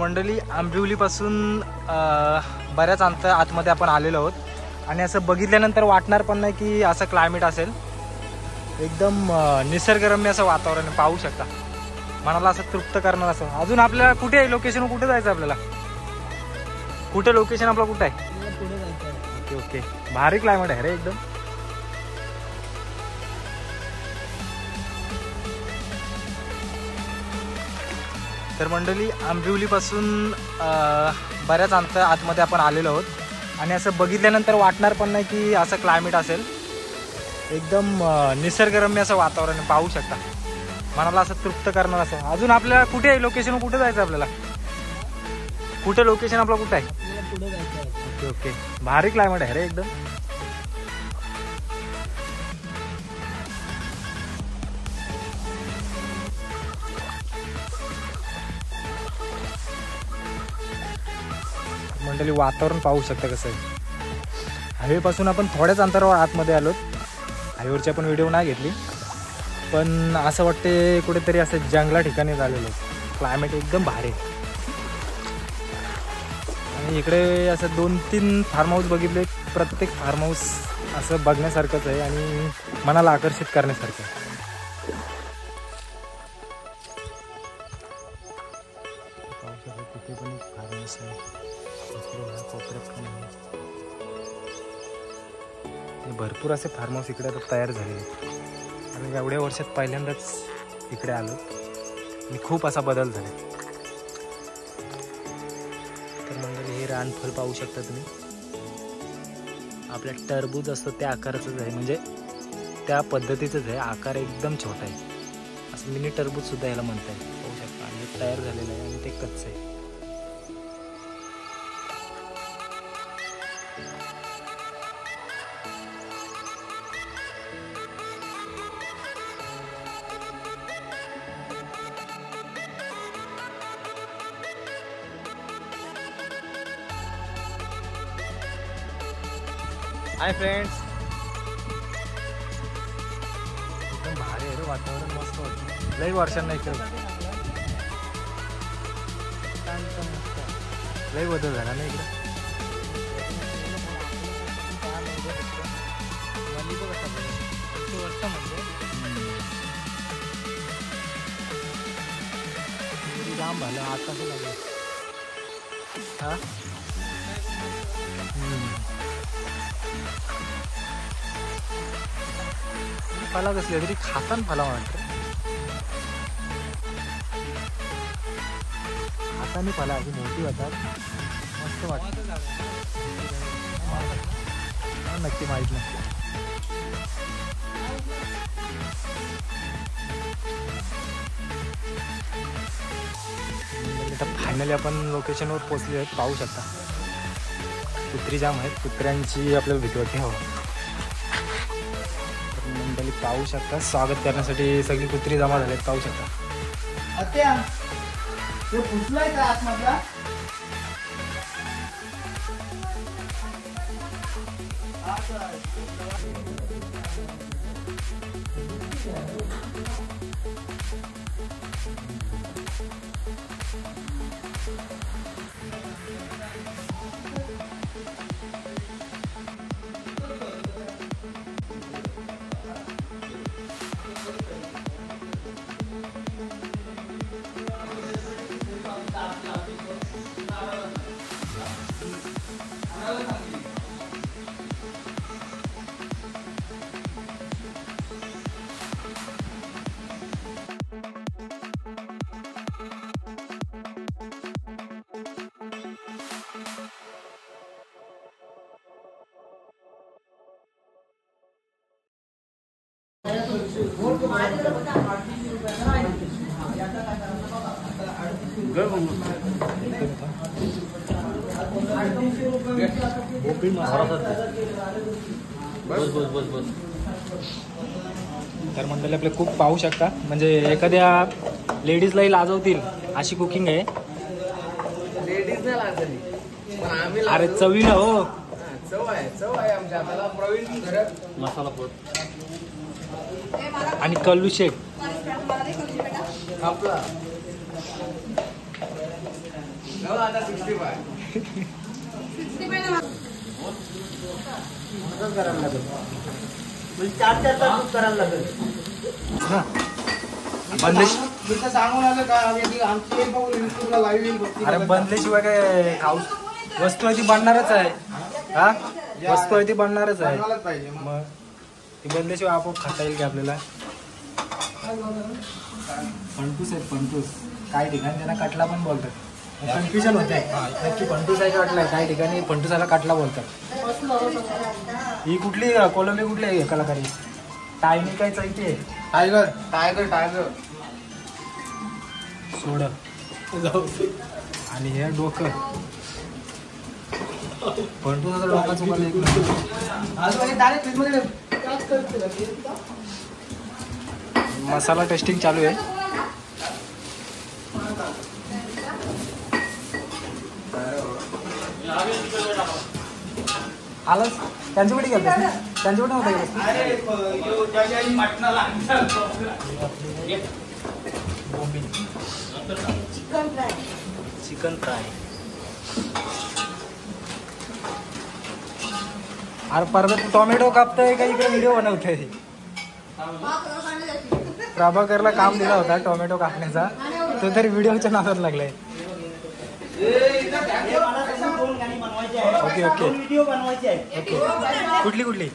मंडळी आंबिवलीपासून बऱ्याच आतमध्ये आपण आलेलो आहोत आणि असं बघितल्यानंतर वाटणार पण नाही की असं क्लायमेट असेल. एकदम निसर्गरम्य असं वातावरण पाहू शकता. मनाला असं तृप्त करणार असं. अजून आपल्याला कुठे आहे लोकेशन, कुठे जायचं आपल्याला, कुठे लोकेशन आपलं कुठं आहे? ओके ओके, भारी क्लायमेट आहे रे एकदम. तर मंडळी आंबिवलीपासून बऱ्याच आतमध्ये आपण आलेलो आहोत आणि असं बघितल्यानंतर वाटणार पण नाही की असं क्लायमेट असेल. एकदम निसर्गरम्य असं वातावरण पाहू शकता. मनाला असं तृप्त करणार असं. अजून आपल्याला कुठे आहे लोकेशन, कुठे जायचं आपल्याला, कुठे लोकेशन आपलं कुठं आहे? ओके ओके, भारी क्लायमेट आहे रे एकदम. मंडळी वातावरण पाहू शकता कसं आहे. हायवेपासून आपण थोड्याच अंतरावर आतमध्ये आलो. हायवेवरची आपण व्हिडिओ नाही घेतली, पण असं वाटते कुठेतरी असं जंगला ठिकाणी झालेलं आहे. क्लायमेट एकदम भारी आहे. आणि इकडे असं 2-3 फार्म हाऊस बघितले. प्रत्येक फार्म हाऊस असं बघण्यासारखंच आहे आणि मनाला आकर्षित करण्यासारखं आहे. तिथे पण एक फार्म हाऊस आहे. भरपूर असे फार्म हाऊस इकडे तयार झालेले आहेत आणि एवढ्या वर्षात पहिल्यांदाच इकडे आलो आणि खूप असा बदल झाला. तर मंडळी हे रानफळ पाहू शकता तुम्ही. आपल्या टरबूज असतं त्या आकाराचंच आहे, म्हणजे त्या पद्धतीचंच आहे. आकार एकदम छोटा आहे. असं मिनी टरबूज सुद्धा याला म्हणता येईल. पाहू शकता. आणि हे तयार झालेलं आहे आणि ते कच्चं आहे. हाय फ्रेंड्स, एकदम भारी आहे रे वातावरण. मस्त होतं. लई वर्षांना इकडे लई बदल झाला ना इकडे. जाम झालं आता लागलं. हा फला कसली तरी खाताना फला वाटत. हाताने फला अशी मोठी होतात. मस्त वाटत. नक्की माहीत नाही. फायनली आपण लोकेशनवर पोहोचले आहेत. पाहू शकता कुत्री जाम आहेत. कुत्र्यांची आपल्याला भीती वाटते. हो मंडळी पाहू शकता. स्वागत करण्यासाठी सगळी कुत्री जमा झालेत. पाहू शकता. आत्या ते पुसलाय का आतमधला? तर मंडळी आपले खूप पाहू शकता. म्हणजे एखाद्या लेडीजलाही लाजवतील अशी कुकिंग आहे. लेडीज नाही लाजली पण आम्ही अरे चवीला हो. चव आहे आमच्या हाताला. प्रवीण घरात मसाला पोट आणि कल्लू शेक आपला हो, आता 65. करायला लागेल बंदलेश सांगून आलं का आमची एक बघून युट्यूबला लाईव्ह येईल. अरे बनल्याशिवाय काय खाऊ वस्तू आहे ती बनणारच आहे. हा वस्तू आहे ती बनणारच आहे. बनवायलाच पाहिजे मग. मग ती बनल्याशिवाय आपोआप खाता येईल की आपल्याला. फंटूस आहेत फंटूस. काही ठिकाणी त्यांना कटला पण बोलतात. कन्फ्युजन होत आहे नक्की फंटूस आहे का कटला आहे. काही ठिकाणी फंटूसाला कटला बोलतात. ही कुठली कोलंबी कुठली आहे कलाकारी टायनी काय चैती आहे. टायगर टायगर टायगर सोड आणि हे डोकं फंटूसाचा डोका चुकला एक मसाला टेस्टिंग चालू आहे. आलंच त्यांच्याकडे गेलं त्यांच्याकडे नव्हतं चिकन फ्राय. अरे परत टोमॅटो कापतोय का इकडे व्हिडिओ बनवतोय. प्रभाकरला काम दिला होता टोमॅटो कापण्याचा तो तरी व्हिडिओच्या नादात लागलाय. ओके ओके व्हिडिओ बनवायचे आहे. ओके कुठली कुठली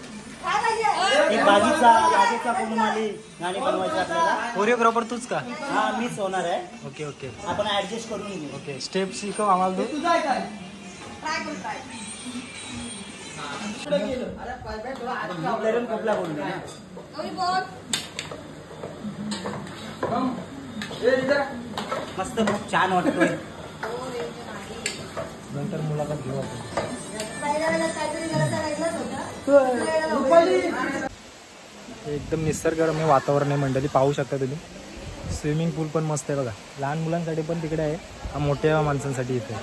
एक बागेचा कोणमाली गाणी बनवायची आपल्याला. कोरिओग्राफर तूच का. हा मीच होणार आहे. ओके ओके आपण ऍडजस्ट करून घेऊ. ओके स्टेप शिकव आम्हाला तू. कुठला बोलतो ना मस्त खूप छान वाटतोय. नंतर मुलाखत घेऊ आपण. एकदम निसर्गरम्य वातावरण आहे मंडळी पाहू शकता तुम्ही. स्विमिंग पूल पण मस्त आहे बघा. लहान मुलांसाठी पण तिकडे आहे मोठ्या माणसांसाठी इथे.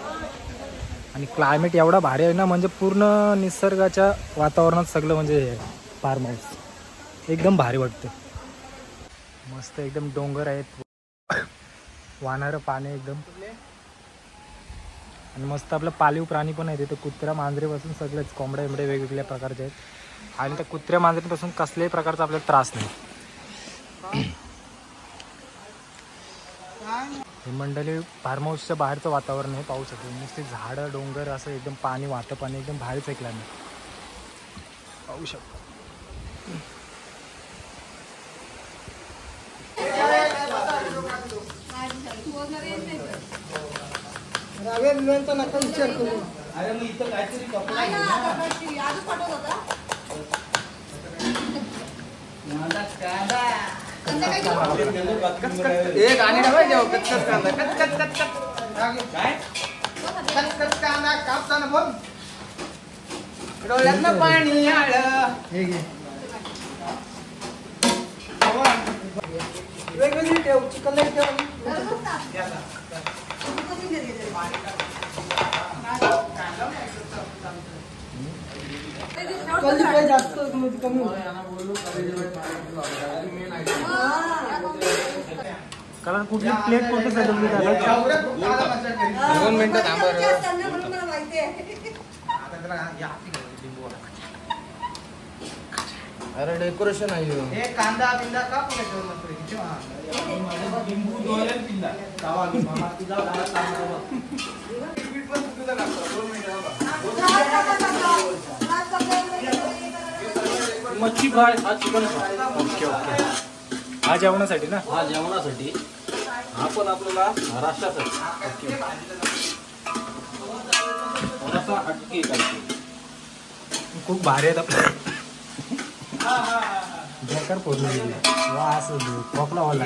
आणि क्लायमेट एवढा भारी आहे ना म्हणजे पूर्ण निसर्गाच्या वातावरणात सगळं म्हणजे हे फार्म हाऊस एकदम भारी वाटतं. मस्त एकदम डोंगर आहेत वाहणारं पाणी एकदम. आणि मस्त आपलं पाळीव प्राणी पण आहे तिथे. कुत्र्या मांजरेपासून सगळेच कोंबड्या बिंबड्या वेगवेगळ्या प्रकारचे आहेत. आणि त्या कुत्र्या मांजरीपासून कसल्याही प्रकारचा आपल्याला त्रास नाही. हे मंडळी फार्म हाऊसच्या बाहेरचं वातावरण हे पाहू शकतो. नुसते झाडं डोंगर असं एकदम पाणी वाहतं पाणी एकदम भारीच ऐकलं मी पाहू शकतो. नका विचार करू. अरे मग इथं काहीतरी कपडा घे ना. एक आणि कचकच कांदा कचकच कचकच काय कचकच कांदा कापताना बघ डोळ्यातनं पाणी आलं. हे घे वेगवेगळी ठेव चिकन ठेव. जास्त कमी कारण कुठली प्लेट कुठे सजवली 2 मिनिटं थांबा. अरे डेकोरेशन आहे. कांदा बिंदा का मच्छी फ्राय हा चिकन फ्राय. ओके ओके हा जेवणासाठी ना. हा जेवणासाठी. हा पण आपल्याला महाराष्ट्रासाठी ओके थोडासा हटके काही. खूप भारी आहेत आपल्या बेकार फोडली वा असं खोकला व्हायला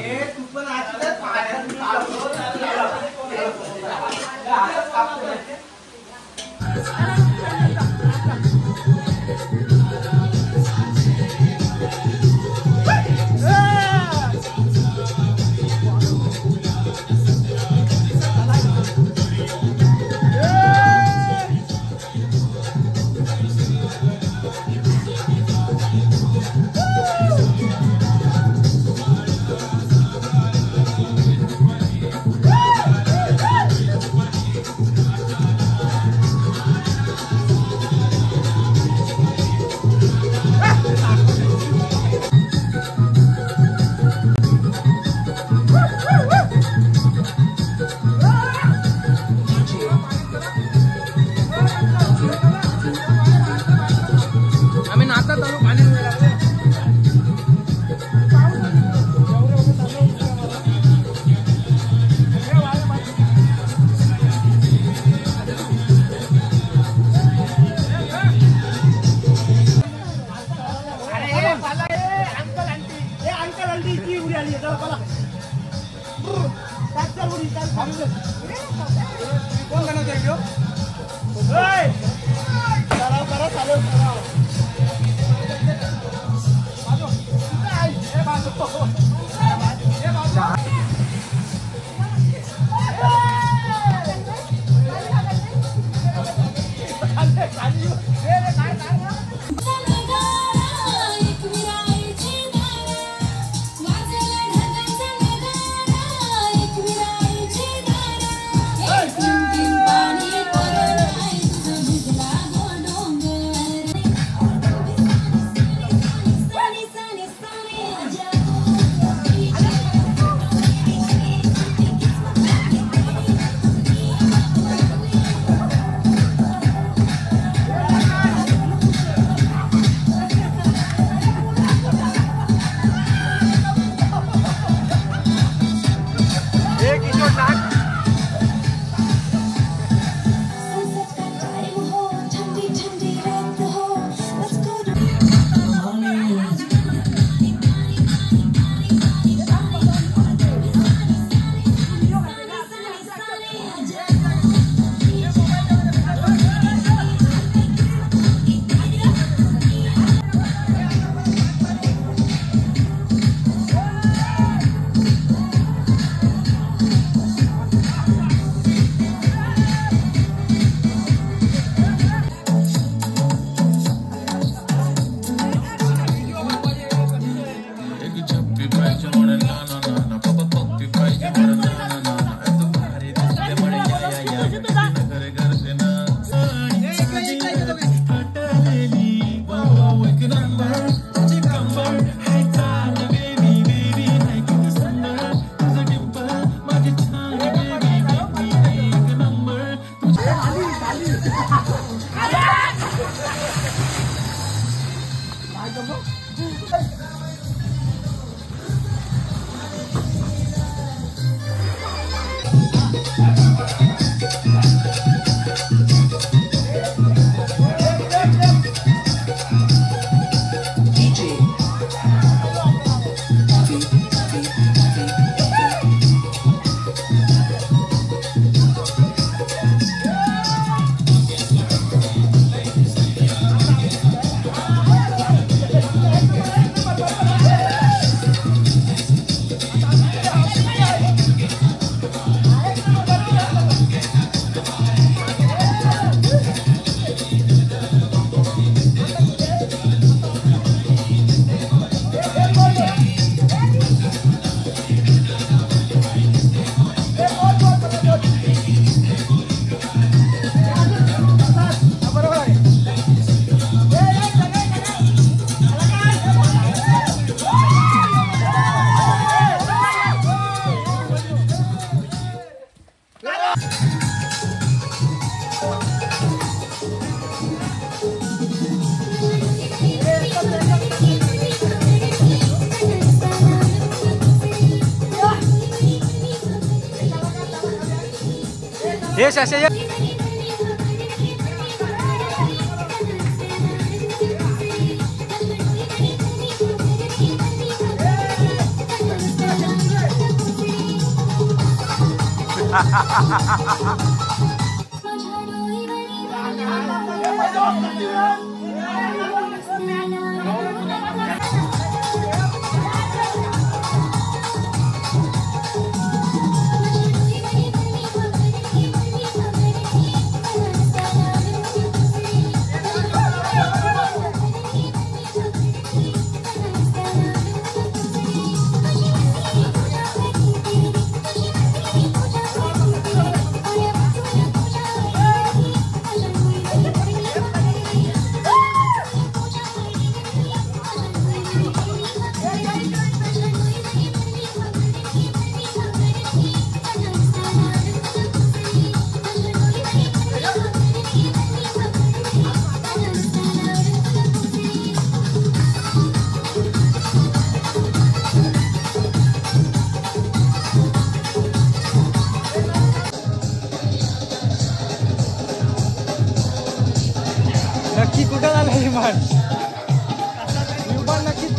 ये शशे ये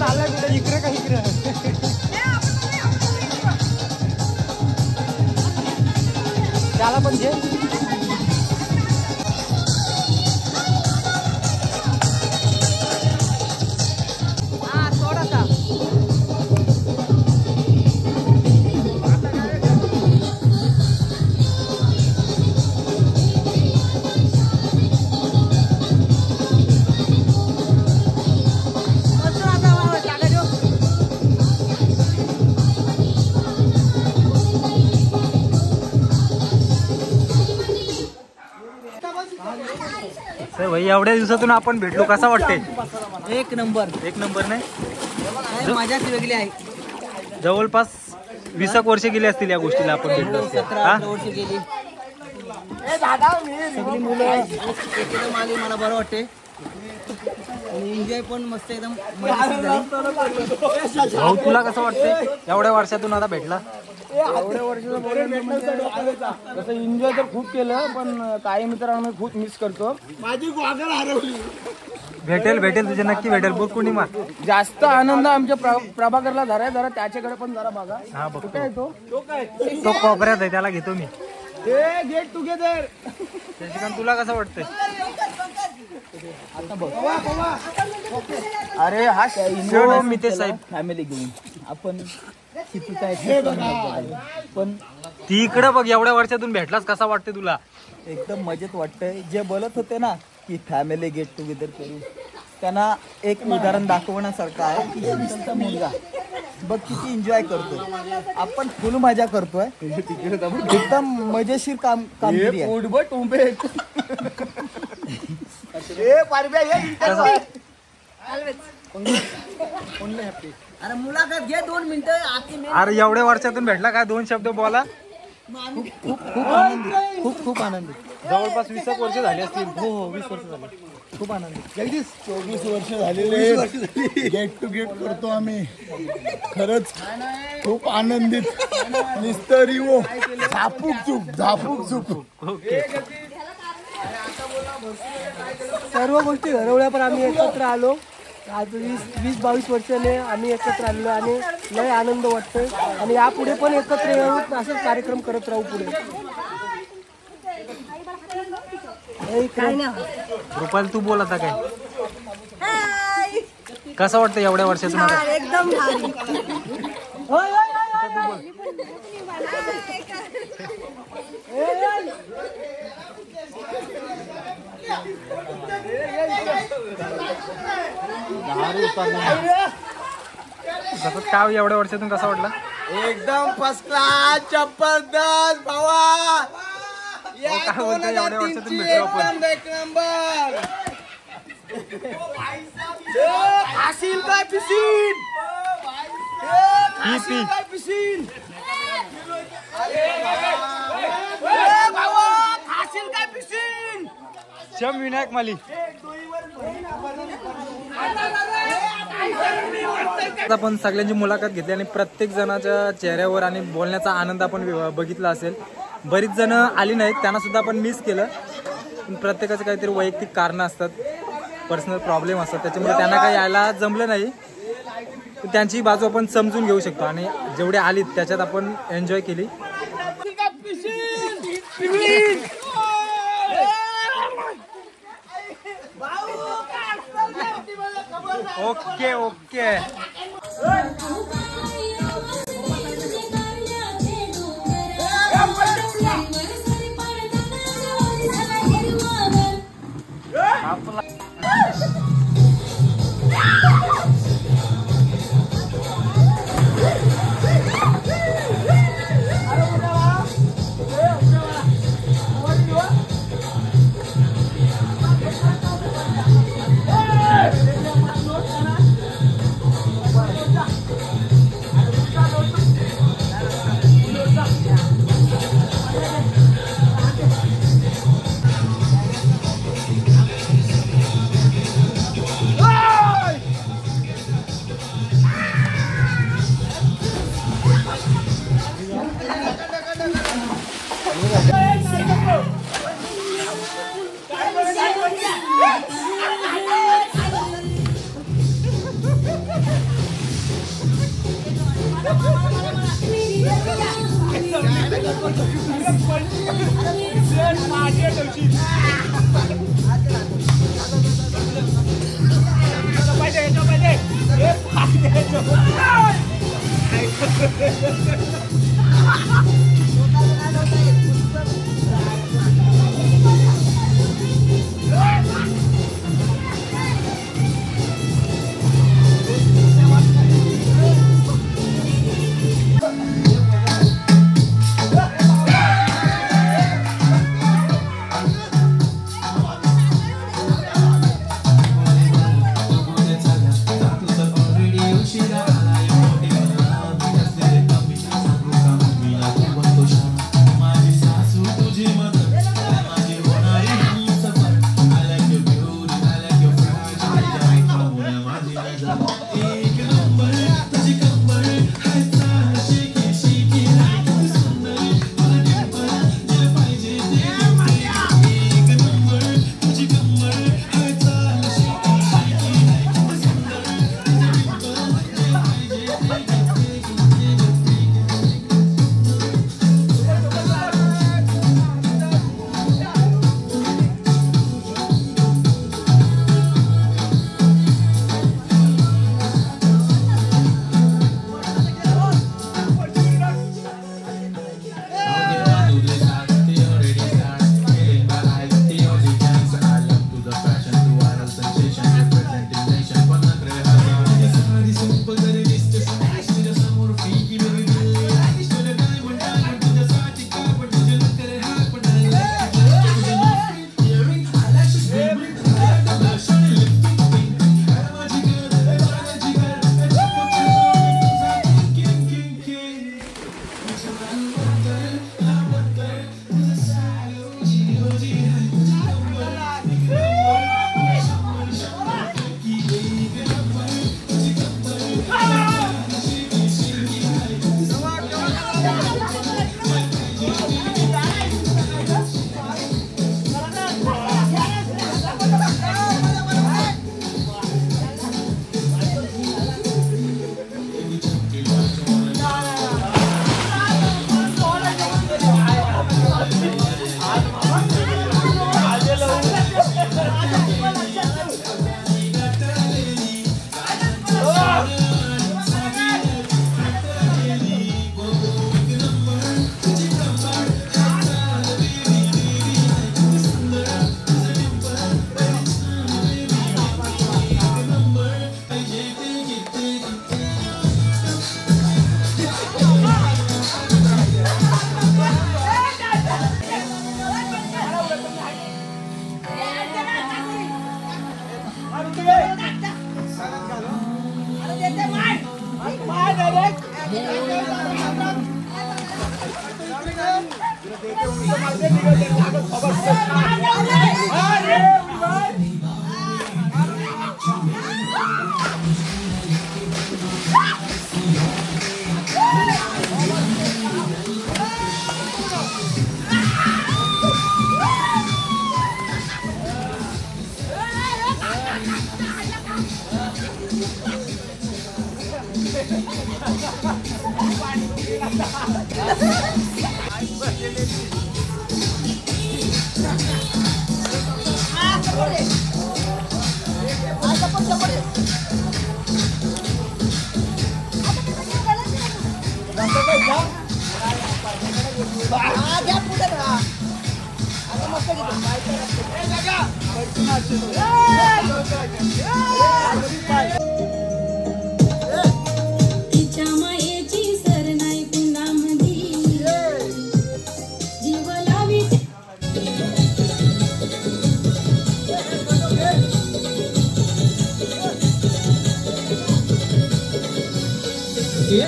चाललाय कुठे, इकडे का इकडे? त्याला पण घे. तर भाई एवढ्या दिवसातून आपण भेटलो, कसा वाटते? एक नंबर. एक नंबर नाही, मजाच वेगळी आहे. जवळपास 20 वर्ष गेली असतील या गोष्टीला आपण भेटलो असतो. 17 वर्ष गेली. सगळी मुलं एकदम आली, मला बरं वाटते आणि एन्जॉय पण मस्त एकदम मजेशीर झाली. भाऊ तुला कसं वाटतंय एवढ्या वर्षातून आता भेटला? एवढ्या वर्षाचं तसं एन्जॉय तर खूप केलं, पण काही मित्रांना खूप मिस करतो. माझी गॉगल हरवली. भेटेल तुझे नक्की भेटेल. बघ कुणी मा जास्त आनंद आमच्या प्रभाकरला झालाय, जरा त्याच्याकडे पण जरा बघा. हा बघतो. कुठे आहे तो? तो कोपऱ्यात आहे, त्याला घेतो मी. Get together. शशिकांत तुला कसं वाटतंय? आता बघ. अरे हा हो मितेश साहेब, फॅमिली घेऊन आपण पण ती इकडं बघ, एवढ्या वर्षातून भेटलास, कसा वाटते तुला? एकदम मजेत वाटतंय. जे बोलत होते ना की फॅमिली गेट टुगेदर करू, त्यांना एक उदाहरण दाखवण्यासारखं आहे की शिस्तचा मुलगा बघ किती एन्जॉय करतोय, आपण फुल मजा करतोय, एकदम मजेशीर कामगिरी आहे. अरे मुलाखत घे 2 मिनिटं. अरे एवढ्या वर्षातून भेटला, काय 2 शब्द बोला. खूप आनंदी. जवळपास 20 वर्ष झाली असतील. हो 20 वर्ष झाली. खूप आनंदी. 24 वर्ष झालेले गेट टू गेट करतो आम्ही. खरंच खूप आनंदित. निस्तरी वो झापूक चूक. ओके. सर्व गोष्टी घडवल्या, पण आम्ही एकत्र आलो. आज 20-22 वर्षाने आम्ही एकत्र आलेलो आणि लय आनंद वाटतोय आणि यापुढे पण एकत्र येऊन असंच कार्यक्रम करत राहू पुढे. रुपाली तू बोल आता काय? कसं वाटतं एवढ्या वर्षातून? एकदम काय एवढ्या वर्षातून कसा वाटला? एकदम फर्स्ट क्लास, जबरदस्त भावा. काय बोलतोय, एवढ्या वर्षातून भेटलो आपण. एक नंबर. खाशील काय पिशील? पी काय पिशील? खाशील काय पिशील? शम विनायक माली. आपण सगळ्यांची मुलाखत घेतली आणि प्रत्येक जणाच्या चेहऱ्यावर आणि बोलण्याचा आनंद आपण बघितला असेल. बरीच जण आली नाहीत, त्यांना सुद्धा आपण मिस केलं. पण प्रत्येकाचं काहीतरी वैयक्तिक कारणं असतात, पर्सनल प्रॉब्लेम असतात, त्याच्यामुळे त्यांना काही यायला जमलं नाही. त्यांची बाजू आपण समजून घेऊ शकतो आणि जेवढे आलीत त्याच्यात आपण एन्जॉय केली. Okay okay.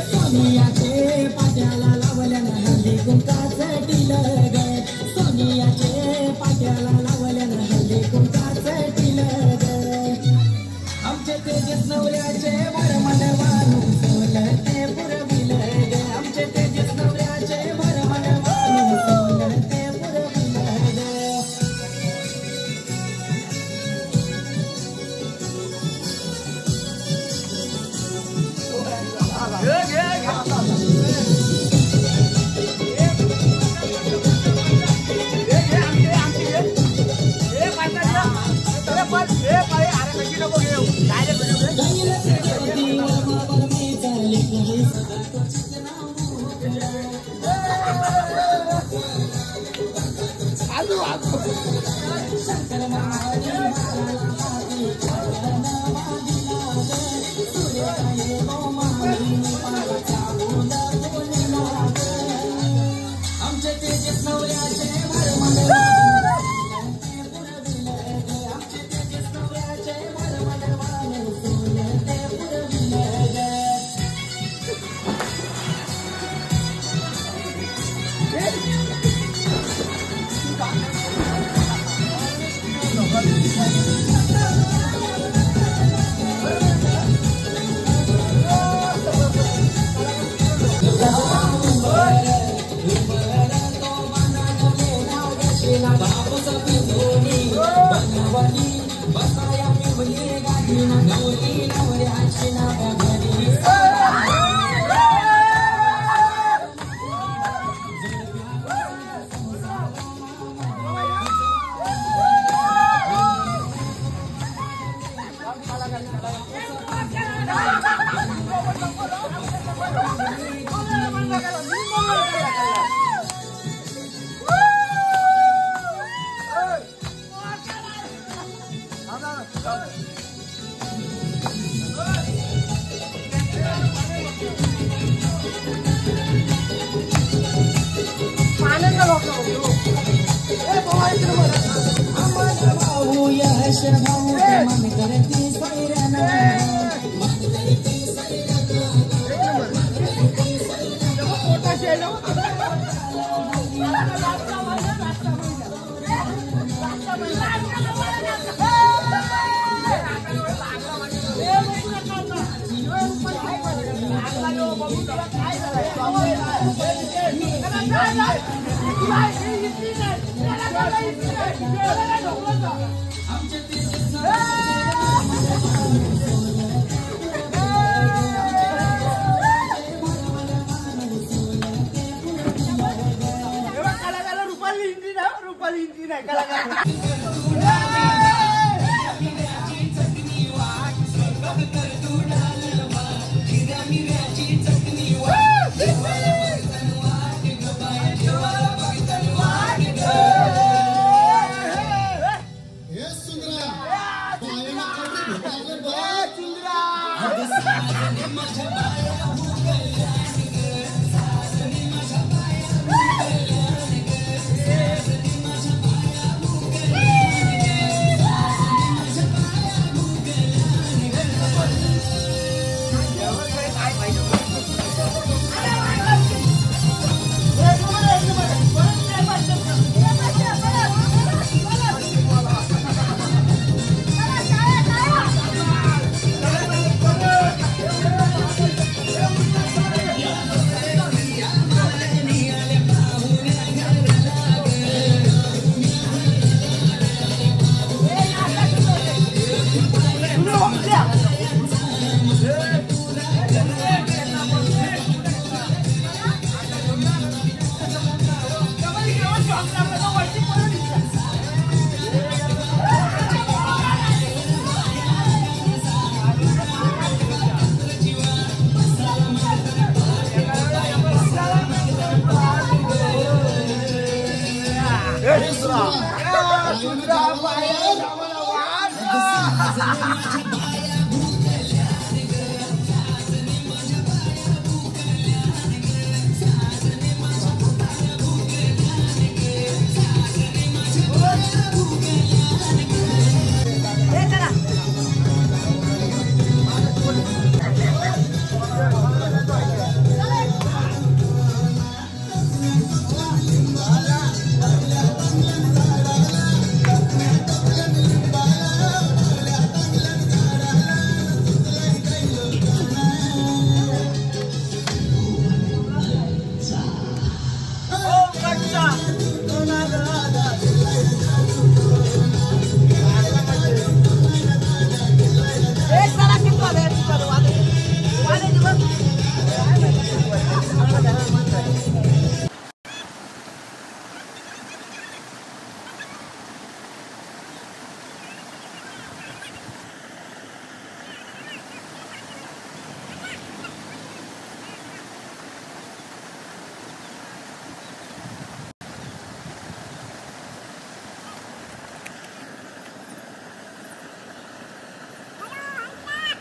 सोनियाचे पाट्याला लावल्यानं हल्ली कुंकाचं टिलं ग सोनियाचे पाट्याला लावल्यानं हल्ली कुंकाचं टिलं ग आमचे तेजस नवऱ्याचे भरमन वाणू सोनं ते पुरविलं ग आमचे तेजस नवऱ्याचे भरमन वाणू सोनं ते पुरविलं ग भाऊ मन करती सैराना मन करती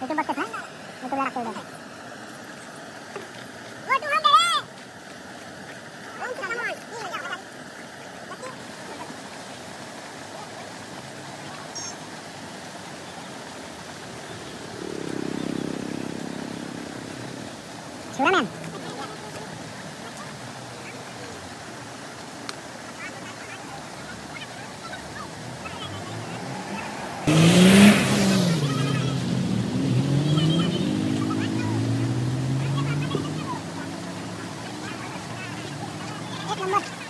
इथून बघतेस ना मी तुला लागतो उद्या शिवरामॅन एक नंबर